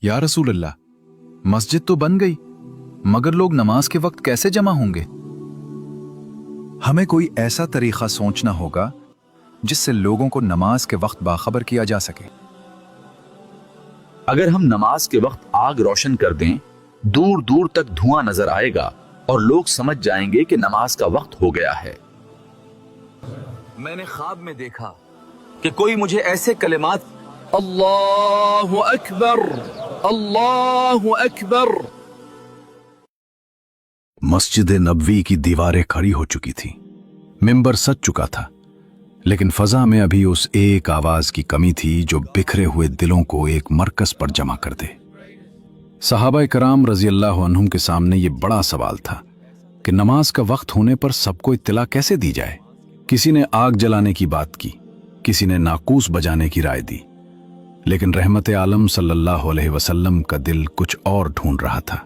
या रसूल अल्लाह, मस्जिद तो बन गई मगर लोग नमाज के वक्त कैसे जमा होंगे? हमें कोई ऐसा तरीका सोचना होगा जिससे लोगों को नमाज के वक्त बाखबर किया जा सके। अगर हम नमाज के वक्त आग रोशन कर दें, दूर दूर तक धुआं नजर आएगा और लोग समझ जाएंगे कि नमाज का वक्त हो गया है। मैंने ख्वाब में देखा कि कोई मुझे ऐसे कलिमात अल्लाहु अकबर, अल्लाहु अकबर। मस्जिद नबवी की दीवारें खड़ी हो चुकी थी, मिंबर सज चुका था, लेकिन फजा में अभी उस एक आवाज की कमी थी जो बिखरे हुए दिलों को एक मरकज पर जमा कर दे। सहाबा कराम रजी अल्लाह अन्हुम के सामने ये बड़ा सवाल था कि नमाज का वक्त होने पर सबको इत्तला कैसे दी जाए। किसी ने आग जलाने की बात की, किसी ने नाकूस बजाने की राय दी, लेकिन रहमत आलम सल्लल्लाहु अलैहि वसल्लम का दिल कुछ और ढूंढ रहा था।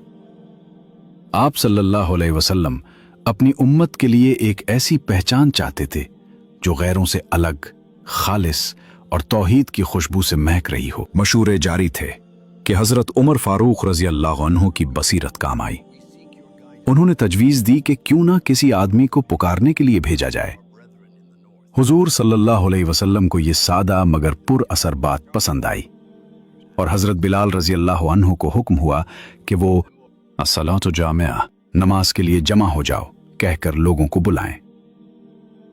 आप सल्लल्लाहु अलैहि वसल्लम अपनी उम्मत के लिए एक ऐसी पहचान चाहते थे जो गैरों से अलग, खालिस और तौहीद की खुशबू से महक रही हो। मशूरे जारी थे कि हजरत उमर फारूक रजी अल्लाह अन्हु की बसीरत काम आई। उन्होंने तजवीज दी कि क्यों ना किसी आदमी को पुकारने के लिए भेजा जाए। हुजूर सल्लल्लाहु अलैहि वसल्लम को यह सादा मगर पुर असर बात पसंद आई और हजरत बिलाल रजी अल्लाह अन्हु को हुक्म हुआ कि वो अस्सलातु जामिआ, नमाज के लिए जमा हो जाओ, कहकर लोगों को बुलाएं।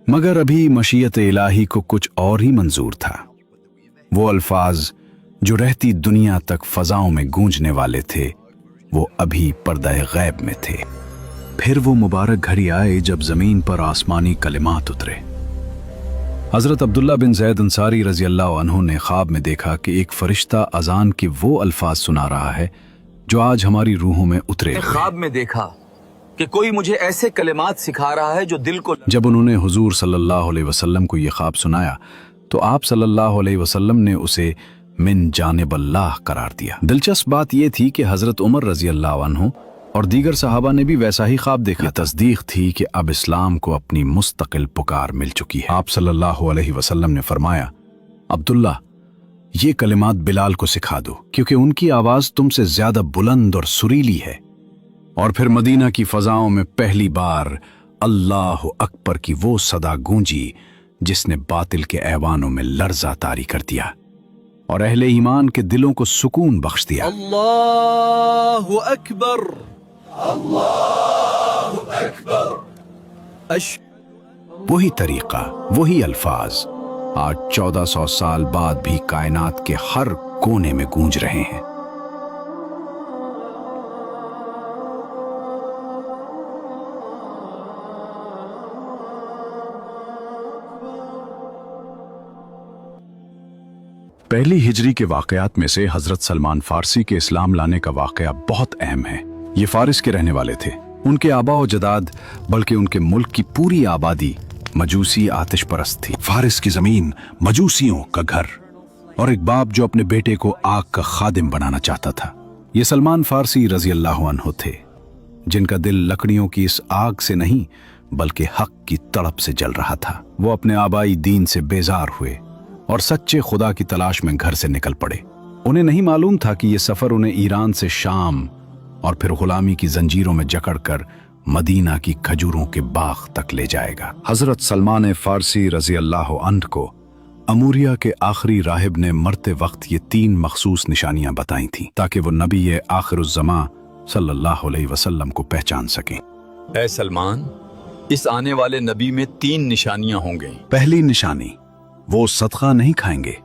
मगर अभी मशीयत इलाही को कुछ और ही मंजूर था। वो अल्फाज जो रहती दुनिया तक फजाओं में गूंजने वाले थे, वो अभी पर्दा गैब में थे। फिर वो मुबारक घड़ी आए जब जमीन पर आसमानी कलिमात उतरे। हजरत अब्दुल्ला बिन जैद अंसारी रजी अल्लाह अन्हु ने ख्वाब में देखा कि एक फरिश्ता अजान के वो अल्फाज सुना रहा है जो आज हमारी रूहों में उतरे हुए। ख्वाब में देखा कि कोई मुझे ऐसे कलिमात सिखा रहा है जो दिल को। जब उन्होंने हुजूर सल्लल्लाहु अलैहि वसल्लम को यह ख्वाब सुनाया तो आप सल्लल्लाहु अलैहि वसल्लम ने उसे मिन जानिब अल्लाह करार दिया। दिलचस्प बात यह थी कि हजरत उमर रजी अल्लाह अन्हु और दीगर सहाबा ने भी वैसा ही ख्वाब देखा। तस्दीक थी कि अब इस्लाम को अपनी मुस्तकिल पुकार मिल चुकी है। आप सल्लल्लाहु अलैहि वसल्लम ने फरमाया, अब्दुल्ला, ये कलिमात बिलाल को सिखा दो क्योंकि उनकी आवाज तुमसे ज्यादा बुलंद और सुरीली है। और फिर मदीना की फजाओं में पहली बार अल्लाह अकबर की वो सदा गूंजी जिसने बातिल के ऐवानों में लर्जा तारी कर दिया और अहले ईमान के दिलों को सुकून बख्श दिया। अल्लाहु अकबर, अल्लाहु अकबर। वही तरीका, वही अल्फाज आज 1400 साल बाद भी कायनात के हर कोने में गूंज रहे हैं। पहली हिजरी के वाकयात में से हजरत सलमान फारसी के इस्लाम लाने का वाकया बहुत अहम है। ये फारिस के रहने वाले थे। उनके आबा और जदाद बल्कि उनके मुल्क की पूरी आबादी मजूसी आतिश परस्त थी। फारिस की जमीन मजूसियों का घर और एक बाप जो अपने बेटे को आग का खादिम बनाना चाहता था। ये सलमान फारसी रजी अल्लाह अन्हु थे जिनका दिल लकड़ियों की इस आग से नहीं बल्कि हक की तड़प से जल रहा था। वो अपने आबाई दीन से बेजार हुए और सच्चे खुदा की तलाश में घर से निकल पड़े। उन्हें नहीं मालूम था कि यह सफर उन्हें ईरान से शाम और फिर गुलामी की जंजीरों में जकड़कर मदीना की खजूरों के बाग तक ले जाएगा। हजरत सलमान फारसी रजी अल्लाह अन्हु को अमूरिया के आखिरी राहिब ने मरते वक्त ये 3 मखसूस निशानियां बताई थीं ताकि वो नबी आखिरुज़्ज़मा सल्लल्लाहु अलैहि वसल्लम को पहचान सकें। ऐ सलमान, इस आने वाले नबी में 3 निशानियां होंगी। पहली निशानी, वो सदका नहीं खाएंगे,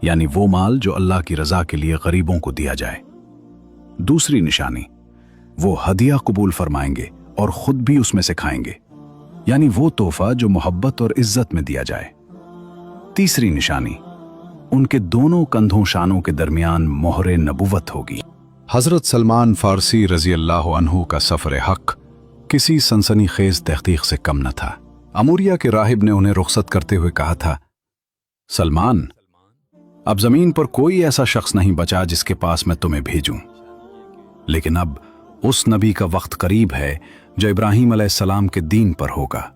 यानी वो माल जो अल्लाह की रजा के लिए गरीबों को दिया जाए। दूसरी निशानी, वो हदिया कबूल फरमाएंगे और खुद भी उसमें से खाएंगे, यानी वो तोहफा जो मोहब्बत और इज्जत में दिया जाए। तीसरी निशानी, उनके दोनों कंधों शानों के दरमियान मोहरे नबुवत होगी। हजरत सलमान फारसी रजी अल्लाह अन्हु का सफर हक किसी सनसनीखेज तहकीक से कम न था। अमूरिया के राहिब ने उन्हें रुखसत करते हुए कहा था, सलमान, अब जमीन पर कोई ऐसा शख्स नहीं बचा जिसके पास मैं तुम्हें भेजूं, लेकिन अब उस नबी का वक्त करीब है जो इब्राहीम अलैहिस्सलाम के दीन पर होगा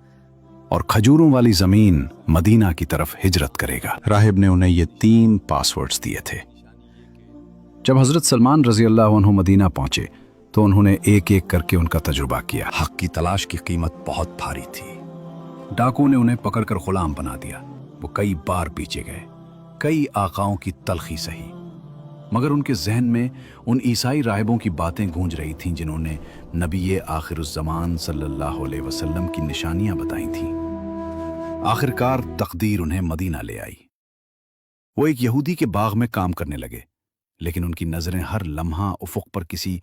और खजूरों वाली जमीन मदीना की तरफ हिजरत करेगा। राहिब ने उन्हें ये 3 पासवर्ड्स दिए थे। जब हजरत सलमान रजी अल्लाह अन्हु मदीना पहुंचे तो उन्होंने एक एक करके उनका तजुर्बा किया। हक की तलाश की कीमत बहुत भारी थी। डाकुओं ने उन्हें पकड़कर गुलाम बना दिया। वो कई बार पीछे गए, कई आकाओं की तलखी सही, मगर उनके जहन में उन ईसाई राहिबों की बातें गूंज रही थीं जिन्होंने नबी आखिरुज़्ज़मान सल्लल्लाहु अलैहि वसल्लम की निशानियां बताई थीं। आखिरकार तकदीर उन्हें मदीना ले आई। वो एक यहूदी के बाग में काम करने लगे, लेकिन उनकी नजरें हर लम्हा उफुक पर किसी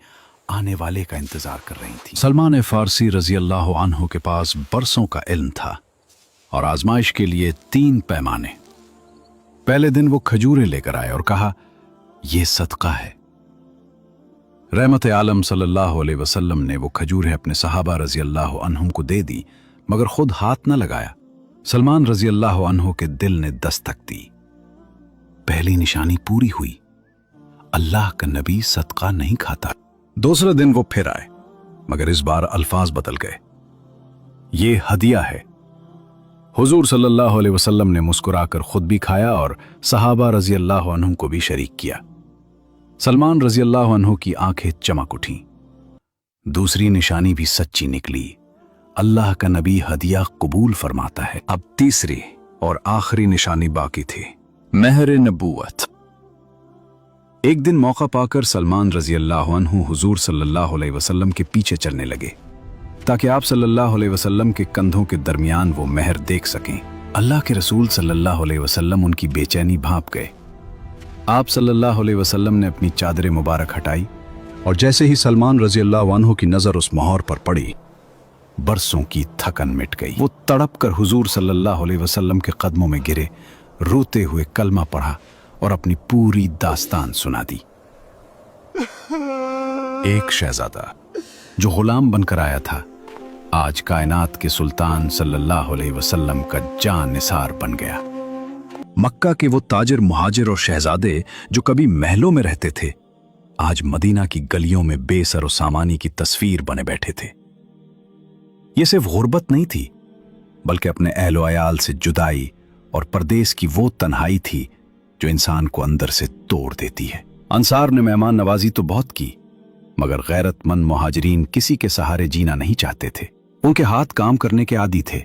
आने वाले का इंतजार कर रही थीं। सलमान फारसी रजी अल्लाह अन्हु के पास बरसों का इल्म था और आजमाइश के लिए 3 पैमाने। पहले दिन वो खजूरें लेकर आए और कहा, यह सदका है। रहमत आलम सल्लल्लाहु अलैहि वसल्लम ने वो खजूरें अपने सहाबा रजी अल्लाह अन्हुम को दे दी, मगर खुद हाथ न लगाया। सलमान रजी अल्लाह अन्हु के दिल ने दस्तक दी। पहली निशानी पूरी हुई। अल्लाह का नबी सदका नहीं खाता। दूसरे दिन वो फिर आए, मगर इस बार अल्फाज बदल गए। ये हदिया है। हुजूर सल्लल्लाहु अलैहि वसल्लम ने मुस्कुराकर खुद भी खाया और सहाबा रजी अल्लाह अन्हुम को भी शरीक किया। सलमान रजी अल्लाह अन्हु की आंखें चमक उठीं। दूसरी निशानी भी सच्ची निकली। अल्लाह का नबी हदिया कबूल फरमाता है। अब तीसरी और आखिरी निशानी बाकी थी, महर नबूवत। एक दिन मौका पाकर सलमान रजी अल्लाह अन्हु हुजूर सल्लल्लाहु अलैहि वसल्लम के पीछे चलने लगे ताकि आप सल्लल्लाहु अलैहि वसल्लम के कंधों के दरमियान वो महर देख सकें। अल्लाह के रसूल सल्लल्लाहु अलैहि वसल्लम उनकी बेचैनी भांप गए। आप सल्लल्लाहु अलैहि वसल्लम ने अपनी चादर मुबारक हटाई और जैसे ही सलमान रजी अल्लाह अन्हु की नजर उस मोहर पर पड़ी, बरसों की थकन मिट गई। वो तड़प कर हुजूर सल्लल्लाहु अलैहि वसल्लम के कदमों में गिरे, रोते हुए कलमा पढ़ा और अपनी पूरी दास्तान सुना दी। एक शहजादा जो गुलाम बनकर आया था, आज कायनात के सुल्तान सल्लल्लाहु अलैहि वसल्लम का जान निसार बन गया। मक्का के वो ताजिर, मुहाजिर और शहजादे जो कभी महलों में रहते थे, आज मदीना की गलियों में बेसर और सामानी की तस्वीर बने बैठे थे। ये सिर्फ गुर्बत नहीं थी, बल्कि अपने अहलो अयाल से जुदाई और परदेस की वो तन्हाई थी जो इंसान को अंदर से तोड़ देती है। अंसार ने मेहमान नवाजी तो बहुत की, मगर गैरतमंद मुहाजिरीन किसी के सहारे जीना नहीं चाहते थे। उनके हाथ काम करने के आदी थे,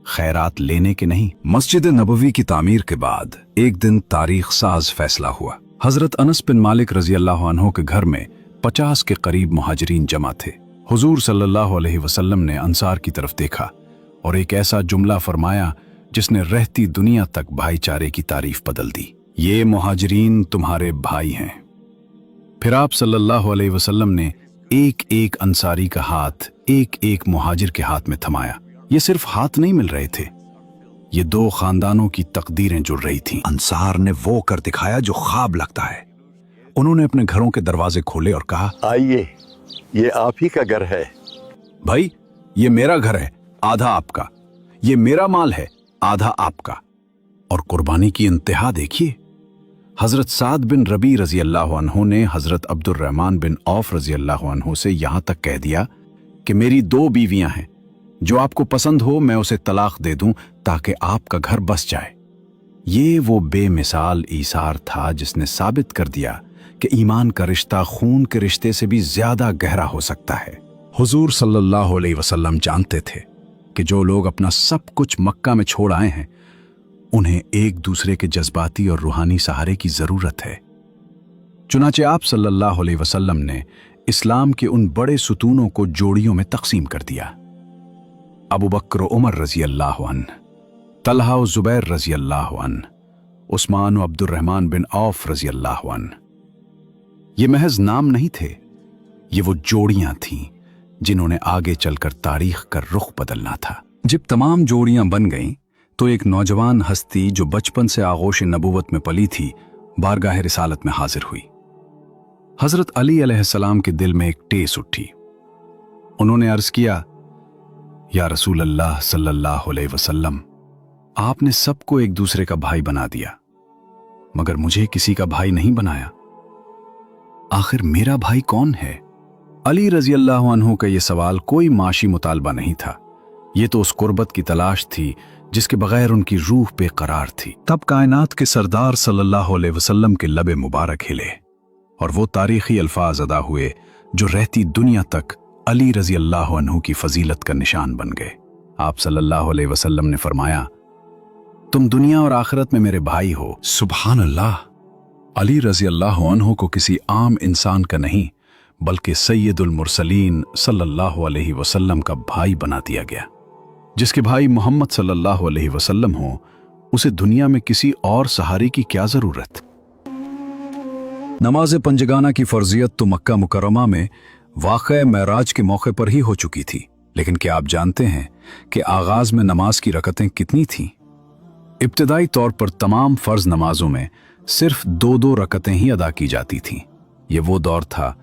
खैरात लेने के नहीं। मस्जिद नबवी की तामीर के बाद एक दिन तारीख साज फैसला हुआ। हजरत अनस बिन मालिक रजी अल्लाह अन्हु के घर में 50 के करीब मुहाजिरीन जमा थे। हुजूर सल्लल्लाहु अलैहि वसल्लम ने अंसार की तरफ देखा और एक ऐसा जुमला फरमाया जिसने रहती दुनिया तक भाईचारे की तारीफ बदल दी। ये मुहाजिरीन तुम्हारे भाई हैं। फिर आप सल्लल्लाहु अलैहि वसल्लम ने एक एक अंसारी का हाथ एक एक मुहाजिर के हाथ में थमाया। ये सिर्फ हाथ नहीं मिल रहे थे, ये 2 खानदानों की तकदीरें जुड़ रही थीं। अंसार ने वो कर दिखाया जो ख्वाब लगता है। उन्होंने अपने घरों के दरवाजे खोले और कहा, आइए, ये आप ही का घर है। भाई, ये मेरा घर है, आधा आपका। ये मेरा माल है, आधा आपका। और कुर्बानी की इंतहा देखिए। हजरत साद बिन रबी रजी अल्लाह अन्हु ने हजरत अब्दुर्रहमान बिन औफ रजी अल्लाह अन्हु से यहां तक कह दिया कि मेरी 2 बीवियां हैं, जो आपको पसंद हो मैं उसे तलाक दे दूं ताकि आपका घर बस जाए। ये वो बेमिसाल ईसार था जिसने साबित कर दिया कि ईमान का रिश्ता खून के रिश्ते से भी ज्यादा गहरा हो सकता है। हुजूर सल्लल्लाहु अलैहि वसल्लम जानते थे कि जो लोग अपना सब कुछ मक्का में छोड़ आए हैं, उन्हें एक दूसरे के जज्बाती और रूहानी सहारे की जरूरत है। चुनाचे आप सल्लल्लाहु अलैहि वसल्लम ने इस्लाम के उन बड़े सुतूनों को जोड़ियों में तकसीम कर दिया। अबू बकर उमर रजी अल्लाह अन्ह, तलहा और जुबैर रजी अल्लाह अन्ह, उस्मान और अब्दुर्रहमान बिन औफ रजी अल्लाह अन्ह। ये महज नाम नहीं थे, ये वो जोड़ियां थीं जिन्होंने आगे चलकर तारीख का रुख बदलना था। जब तमाम जोड़ियां बन गईं तो एक नौजवान हस्ती जो बचपन से आगोश नबूवत में पली थी, बारगाह रिसालत में हाजिर हुई। हजरत अली अलैहिस्सलाम के दिल में एक टेस उठी। उन्होंने अर्ज किया, या रसूल अल्लाह सल्लल्लाहु अलैहि वसल्लम, आपने सबको एक दूसरे का भाई बना दिया, मगर मुझे किसी का भाई नहीं बनाया। आखिर मेरा भाई कौन है? अली रजी अल्लाह अन्हु का यह सवाल कोई माशी मुतालबा नहीं था, ये तो उस कुर्बत की तलाश थी जिसके बगैर उनकी रूह बेकरार थी। तब कायनात के सरदार सल्लल्लाहु अलैहि वसल्लम के लबे मुबारक हिले और वो तारीखी अल्फाज अदा हुए जो रहती दुनिया तक अली रजी अल्लाह अन्हु की फजीलत का निशान बन गए। आप सल्लल्लाहु अलैहि वसल्लम ने फरमाया, तुम दुनिया और आखिरत में मेरे भाई हो। सुभान अल्लाह। अली रजी अल्लाह अन्हु को किसी आम इंसान का नहीं बल्कि सैयदुल मुरसलीन सल्लल्लाहु अलैहि वसल्लम का भाई बना दिया गया। जिसके भाई मोहम्मद सल्लल्लाहु अलैहि वसल्लम हो, उसे दुनिया में किसी और सहारे की क्या जरूरत। नमाज पंजगाना की फर्जियत तो मक्का मुकर्रमा में वाक़या मेराज के मौके पर ही हो चुकी थी, लेकिन क्या आप जानते हैं कि आगाज में नमाज की रकतें कितनी थीं? इब्तिदाई तौर पर तमाम फर्ज नमाजों में सिर्फ 2-2 रकतें ही अदा की जाती थीं। ये वो दौर था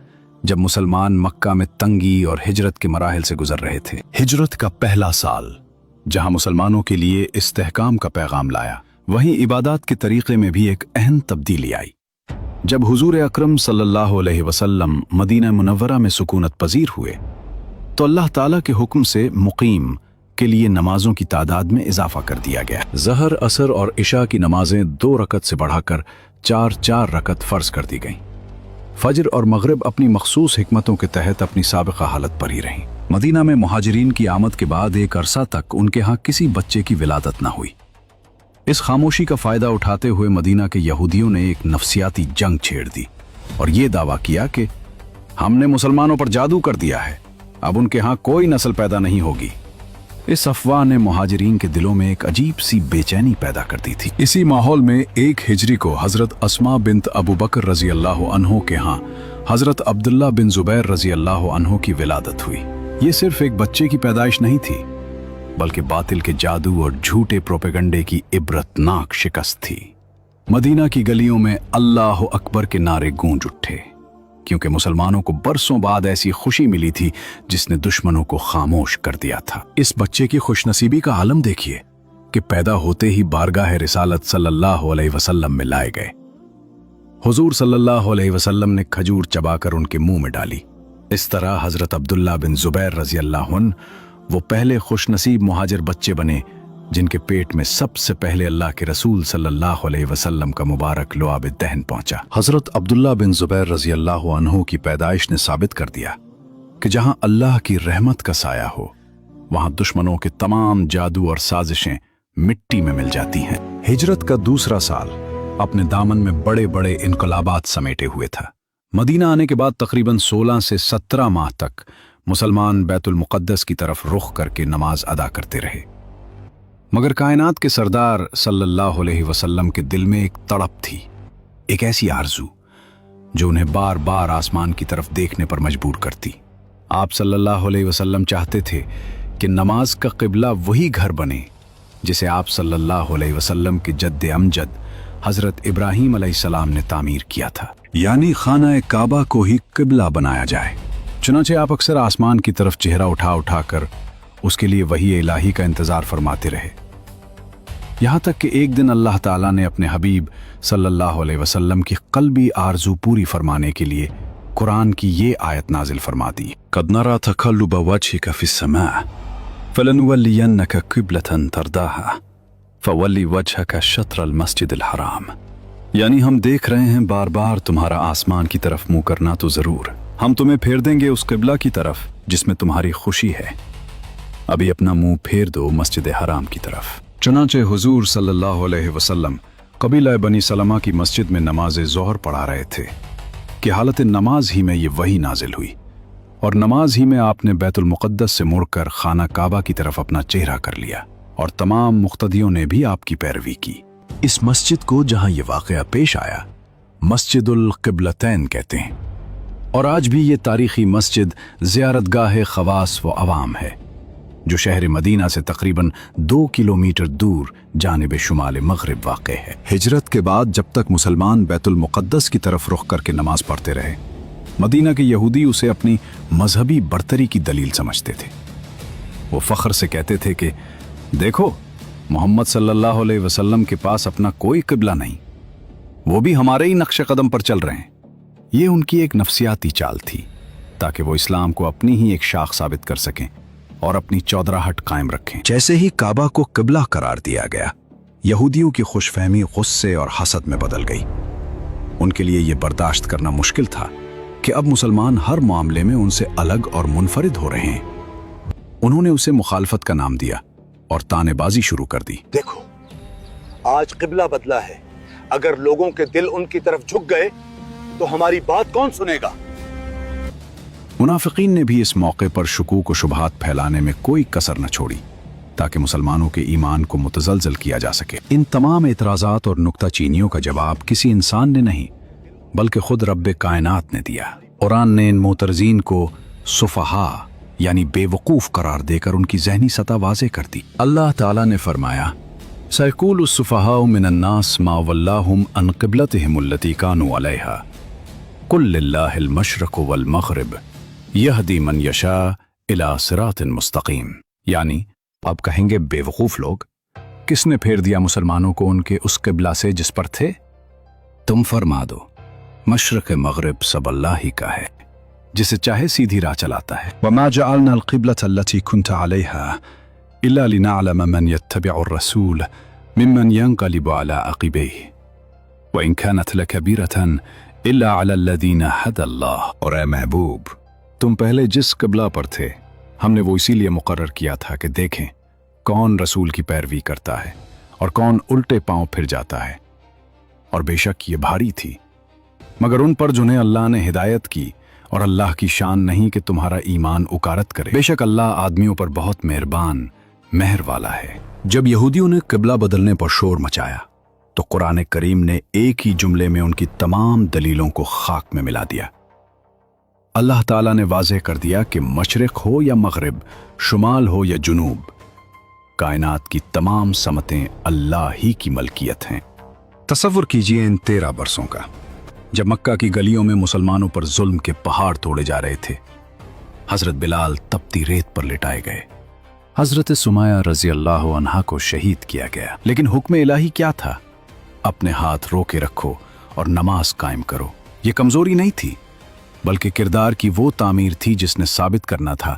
जब मुसलमान मक्का में तंगी और हिजरत के मराहिल से गुजर रहे थे। हिजरत का पहला साल जहां मुसलमानों के लिए इस्तेहकाम का पैगाम लाया, वहीं इबादत के तरीके में भी एक अहम तब्दीली आई। जब हुजूर अकरम सल्लल्लाहु अलैहि वसल्लम मदीना मुनव्वरा में सुकूनत पजीर हुए तो अल्लाह ताला के हुक्म से मुकीम के लिए नमाजों की तादाद में इजाफा कर दिया गया। ज़हर, असर और इशा की नमाजें 2 रकत से बढ़ाकर 4-4 रकत फर्ज कर दी गईं। फजर और मगरिब अपनी मखसूस हिकमतों के तहत अपनी साबिक़ा हालत पर ही रहीं। मदीना में मुहाजिरीन की आमद के बाद एक अरसा तक उनके यहाँ किसी बच्चे की विलादत न हुई। इस खामोशी का फायदा उठाते हुए मदीना के यहूदियों ने एक नफसियाती जंग छेड़ दी और ये दावा किया कि हमने मुसलमानों पर जादू कर दिया है, अब उनके यहाँ कोई नस्ल पैदा नहीं होगी। इस अफवाह ने मुहाजिरीन के दिलों में एक अजीब सी बेचैनी पैदा कर दी थी। इसी माहौल में 1 हिजरी को हजरत अस्मा बिन्त अबू बकर रजी अल्लाह अन्हो के यहाँ हजरत अब्दुल्ला बिन जुबैर रजी अल्लाह अन्हो की विलादत हुई। ये सिर्फ एक बच्चे की पैदाइश नहीं थी, बल्कि बातिल के जादू और झूठे प्रोपेगंडे की इबरतनाक शिकस्त थी। मदीना की गलियों में अल्लाह अकबर के नारे गूंज उठे, क्योंकि मुसलमानों को बरसों बाद ऐसी खुशी मिली थी जिसने दुश्मनों को खामोश कर दिया था। इस बच्चे की खुशनसीबी का आलम देखिए कि पैदा होते ही बारगाह रिसालत सल्लल्लाहु अलैहि वसल्लम में लाए गए। हुजूर सल्लल्लाहु अलैहि वसल्लम ने खजूर चबाकर उनके मुंह में डाली। इस तरह हजरत अब्दुल्ला बिन जुबैर रजी अल्लाह अन्हु वो पहले खुशनसीब मुहाजिर बच्चे बने जिनके पेट में सबसे पहले अल्लाह के रसूल सल्लल्लाहु अलैहि वसल्लम का मुबारक लुआब दहन पहुंचा। हजरत अब्दुल्ला बिन जुबैर रजी अल्लाह अन्हु की पैदाइश ने साबित कर दिया कि जहां अल्लाह की रहमत का साया हो, वहां दुश्मनों के तमाम जादू और साजिशें मिट्टी में मिल जाती हैं। हिजरत का दूसरा साल अपने दामन में बड़े बड़े इनकलाबात समेटे हुए था। मदीना आने के बाद तकरीबन 16 से 17 माह तक मुसलमान बैतुल मुक़द्दस की तरफ रुख करके नमाज अदा करते रहे, मगर कायनात के सरदार सल्लल्लाहु अलैहि वसल्लम के दिल में एक तड़प थी, एक ऐसी आरज़ू जो उन्हें बार बार आसमान की तरफ देखने पर मजबूर करती। आप सल्लल्लाहु अलैहि वसल्लम चाहते थे कि नमाज का क़िबला वही घर बने जिसे आप सल्लल्लाहु अलैहि वसल्लम के जद्द अमजद हज़रत इब्राहीम अलैहिस्सलाम ने तामीर किया था, यानी खाना काबा को ही क़िबला बनाया जाए। चुनांचे आप अक्सर आसमान की तरफ चेहरा उठा उठा कर उसके लिए वही इलाही का इंतजार फरमाते रहे, यहां तक कि एक दिन अल्लाह ताला ने अपने हबीब सल्लल्लाहु अलैहि वसल्लम की क़ल्बी आरज़ू पूरी फरमाने के लिए कुरान की ये आयत नाजिल फरमा दी। क़द नरा तक़ल्लुब वजहिका फ़िस्समा फ़लनुवल्लियन्नका क़िबलतन तरदाहा फ़वल्लि वजहका शत्रल मस्जिदिल हराम, यानी हम देख रहे हैं बार बार तुम्हारा आसमान की तरफ मुंह करना, तो जरूर हम तुम्हें फेर देंगे उस क़िबला की तरफ जिसमें तुम्हारी खुशी है। अभी अपना मुंह फेर दो मस्जिद हराम की तरफ। चुनांचे हुजूर सल्लल्लाहु अलैहि वसल्लम कबीला बनी सलमा की मस्जिद में नमाज ज़ोहर पढ़ा रहे थे कि हालत नमाज ही में ये वही नाजिल हुई, और नमाज ही में आपने बैतुल मुक़द्दस से मुड़कर खाना काबा की तरफ अपना चेहरा कर लिया और तमाम मुक़्तदियों ने भी आपकी पैरवी की। इस मस्जिद को जहां ये वाक़या पेश आया मस्जिदुल क़िबलतैन कहते हैं, और आज भी ये तारीख़ी मस्जिद ज़ियारतगाह ख़वास व अवाम है जो शहर मदीना से तकरीबन 2 किलोमीटर दूर जानिब शुमाल मगरिब वाक़ है। हिजरत के बाद जब तक मुसलमान बैतुल मुक़द्दस की तरफ रुख करके नमाज पढ़ते रहे, मदीना के यहूदी उसे अपनी मजहबी बरतरी की दलील समझते थे। वो फ़ख्र से कहते थे कि देखो, मोहम्मद सल्लल्लाहु अलैहि वसल्लम के पास अपना कोई क़िबला नहीं, वो भी हमारे ही नक्शे कदम पर चल रहे हैं। ये उनकी एक नफसियाती चाल थी ताकि वो इस्लाम को अपनी ही एक शाख साबित कर सकें और अपनी चौधराहट कायम रखें। जैसे ही काबा को क़िबला करार दिया गया, यहूदियों की खुशफहमी गुस्से और हसद में बदल गई। ان کے لیے یہ برداشت کرنا مشکل تھا کہ اب مسلمان ہر معاملے میں ان سے الگ اور منفرد ہو رہے ہیں۔ انہوں نے اسے مخالفت کا نام دیا اور طعنہ بازی شروع کر دی۔ देखो, आज قبلہ بدلا ہے، اگر لوگوں کے دل ان کی طرف جھک گئے تو ہماری بات کون سنے گا؟ منافقین نے بھی اس موقع پر شکوک و شبہات پھیلانے میں کوئی کسر نہ چھوڑی تاکہ مسلمانوں کے ایمان کو متزلزل کیا جا سکے۔ ان تمام اعتراضات اور نکتہ چینیوں کا جواب کسی انسان نے نہیں بلکہ خود رب کائنات نے دیا۔ قرآن نے ان معترضین کو سفہا یعنی بے وقوف قرار دے کر ان کی ذہنی سطح واضح کر دی۔ اللہ تعالیٰ نے فرمایا سَيَقُولُ السُّفَهَاءُ مِنَ النَّاسِ مَا وَلَّاهُمْ عَنْ قِبْلَتِهِمُ الَّتِي كَانُوا عَلَيْهَا قُلْ لِلَّهِ الْمَشْرِقُ وَالْمَغْرِبُ يَهْدِي مَنْ يَشَاءُ إِلَى صِرَاطٍ مُسْتَقِيمٍ، یعنی اب کہیں گے بے وقوف لوگ، کس نے پھیر دیا مسلمانوں کو ان کے اس قبلہ سے جس پر تھے؟ تم فرما دو مشرق مغرب سب اللہ ہی کا ہے، جسے چاہے سیدھی راہ چلاتا ہے۔ وَمَا جَعَلْنَا الْقِبْلَةَ الَّتِي كُنْتَ عَلَيْهَا إِلَّا لِنَعْلَمَ مَنْ يَتَّبِعُ الرَّسُولَ مِمَّنْ يَنْقَلِبُ عَلَى عَقِبَيْهِ وَإِنْ كَانَتْ لَكَبِيرَةً إِلَّا عَلَى الَّذِينَ هَدَى اللَّهُ۔ اور اے محبوب، تم پہلے جس قبلہ پر تھے ہم نے وہ اسی لیے مقرر کیا تھا کہ دیکھیں کون رسول کی پیروی کرتا ہے اور کون الٹے پاؤں پھر جاتا ہے، اور بے شک یہ بھاری تھی مگر ان پر جنہیں اللہ نے ہدایت کی، اور اللہ کی شان نہیں کہ تمہارا ایمان اکارت کرے، بے شک اللہ آدمیوں پر بہت مہربان مہر والا ہے۔ جب یہودیوں نے قبلہ بدلنے پر شور مچایا تو قرآن کریم نے ایک ہی جملے میں ان کی تمام دلیلوں کو خاک میں ملا دیا۔ اللہ تعالیٰ نے واضح کر دیا کہ مشرق ہو یا مغرب، شمال ہو یا جنوب، کائنات کی تمام سمتیں اللہ ہی کی ملکیت ہیں۔ تصور کیجئے ان 13 برسوں کا، جب مکہ کی گلیوں میں مسلمانوں پر ظلم کے پہاڑ توڑے جا رہے تھے، حضرت بلال تپتی ریت پر لٹائے گئے، حضرت سمیہ رضی اللہ عنہا کو شہید کیا گیا، لیکن حکم الہی کیا تھا؟ اپنے ہاتھ رو کے رکھو اور نماز قائم کرو۔ یہ کمزوری نہیں تھی بلکہ کردار کی وہ تعمیر تھی جس نے ثابت کرنا تھا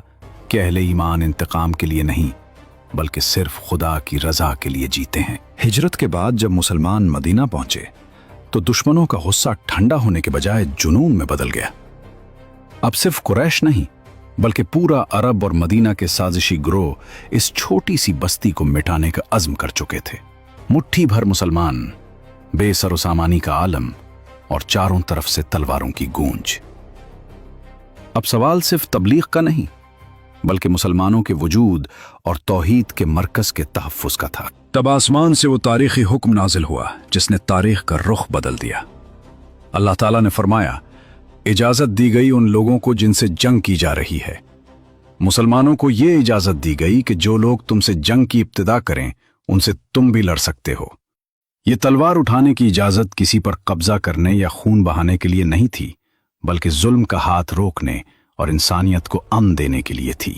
کہ اہل ایمان انتقام کے لیے نہیں بلکہ صرف خدا کی رضا کے لیے جیتے ہیں۔ ہجرت کے بعد جب مسلمان مدینہ پہنچے تو دشمنوں کا غصہ ٹھنڈا ہونے کے بجائے جنون میں بدل گیا۔ اب صرف قریش نہیں بلکہ پورا عرب اور مدینہ کے سازشی گروہ اس چھوٹی سی بستی کو مٹانے کا عزم کر چکے تھے۔ مٹھی بھر مسلمان، بے سر و سامانی کا عالم، اور چاروں طرف سے تلواروں کی گونج۔ اب سوال صرف تبلیغ کا نہیں بلکہ مسلمانوں کے وجود اور توحید کے مرکز کے تحفظ کا تھا۔ تب آسمان سے وہ تاریخی حکم نازل ہوا جس نے تاریخ کا رخ بدل دیا۔ اللہ تعالیٰ نے فرمایا اجازت دی گئی ان لوگوں کو جن سے جنگ کی جا رہی ہے، مسلمانوں کو یہ اجازت دی گئی کہ جو لوگ تم سے جنگ کی ابتدا کریں ان سے تم بھی لڑ سکتے ہو۔ یہ تلوار اٹھانے کی اجازت کسی پر قبضہ کرنے یا خون بہانے کے لیے نہیں تھی بلکہ ظلم کا ہاتھ روکنے اور انسانیت کو امن دینے کے لیے تھی۔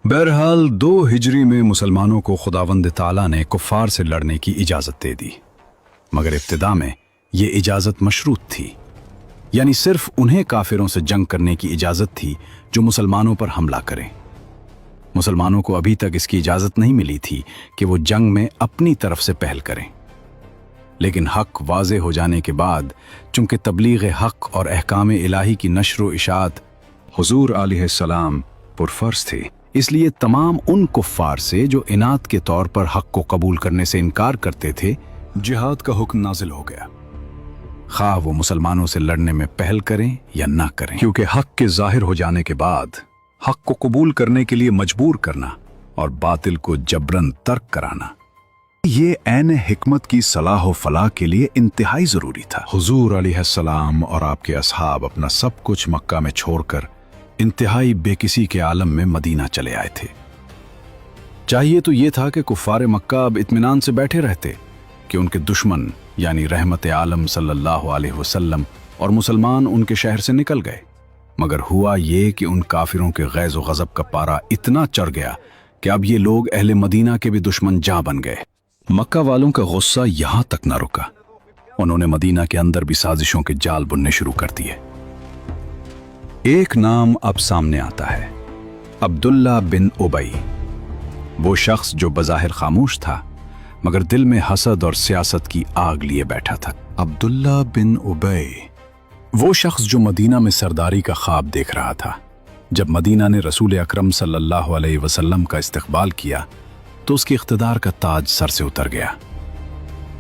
بہرحال 2 ہجری میں مسلمانوں کو خداوند تعالیٰ نے کفار سے لڑنے کی اجازت دے دی، مگر ابتدا میں یہ اجازت مشروط تھی، یعنی صرف انہیں کافروں سے جنگ کرنے کی اجازت تھی جو مسلمانوں پر حملہ کریں۔ مسلمانوں کو ابھی تک اس کی اجازت نہیں ملی تھی کہ وہ جنگ میں اپنی طرف سے پہل کریں، لیکن حق واضح ہو جانے کے بعد چونکہ تبلیغ حق اور احکام الہی کی نشر و اشاعت حضور علیہ السلام پر فرض تھی، اس لیے تمام ان کفار سے جو انات کے طور پر حق کو قبول کرنے سے انکار کرتے تھے جہاد کا حکم نازل ہو گیا، خواہ وہ مسلمانوں سے لڑنے میں پہل کریں یا نہ کریں، کیونکہ حق کے ظاہر ہو جانے کے بعد حق کو قبول کرنے کے لیے مجبور کرنا اور باطل کو جبراً ترک کرانا یہ عین حکمت کی صلاح و فلاح کے لیے انتہائی ضروری تھا۔ حضور علیہ السلام اور آپ کے اصحاب اپنا سب کچھ مکہ میں چھوڑ کر انتہائی بے کسی کے عالم میں مدینہ چلے آئے تھے۔ چاہیے تو یہ تھا کہ کفار مکہ اب اطمینان سے بیٹھے رہتے کہ ان کے دشمن یعنی رحمت عالم صلی اللہ علیہ وسلم اور مسلمان ان کے شہر سے نکل گئے، مگر ہوا یہ کہ ان کافروں کے غیظ و غضب کا پارا اتنا چڑھ گیا کہ اب یہ لوگ اہل مدینہ کے بھی دشمن جاں بن گئے۔ مکہ والوں کا غصہ یہاں تک نہ رکا، انہوں نے مدینہ کے اندر بھی سازشوں کے جال بننے شروع کر دیے۔ ایک نام اب سامنے آتا ہے، عبداللہ بن ابی، وہ شخص جو بظاہر خاموش تھا मगर दिल में हसद और सियासत की आग लिए बैठा था। अब्दुल्ला बिन उबय, वो शख्स जो मदीना में सरदारी का ख्वाब देख रहा था। जब मदीना ने रसूल अकरम सल्लल्लाहु अलैहि वसल्लम का इस्तकबाल किया तो उसके इख्तिदार का ताज सर से उतर गया।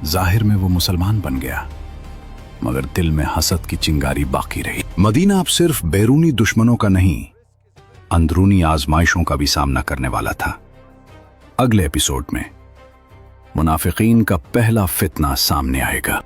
जाहिर में वो मुसलमान बन गया, मगर दिल में हसद की चिंगारी बाकी रही। मदीना अब सिर्फ बैरूनी दुश्मनों का नहीं, अंदरूनी आजमाइशों का भी सामना करने वाला था। अगले एपिसोड में मुनाफिकीन का पहला फितना सामने आएगा।